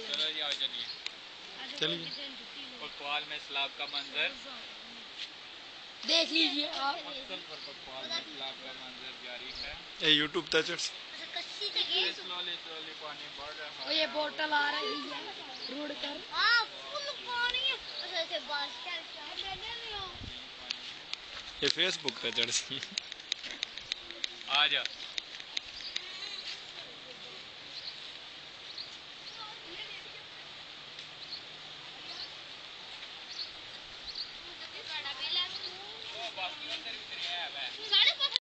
चलो जी आओ चलिए पकवाल में सलाब का मंजर देख लीजिए आप। पकवाल में सलाब का मंजर जारी है। ये यूट्यूब टचर्स स्लोली स्लोली पानी बढ़ रहा है। ये बोतल आ रही है रोड पर। ये फेसबुक टचर्स आ जा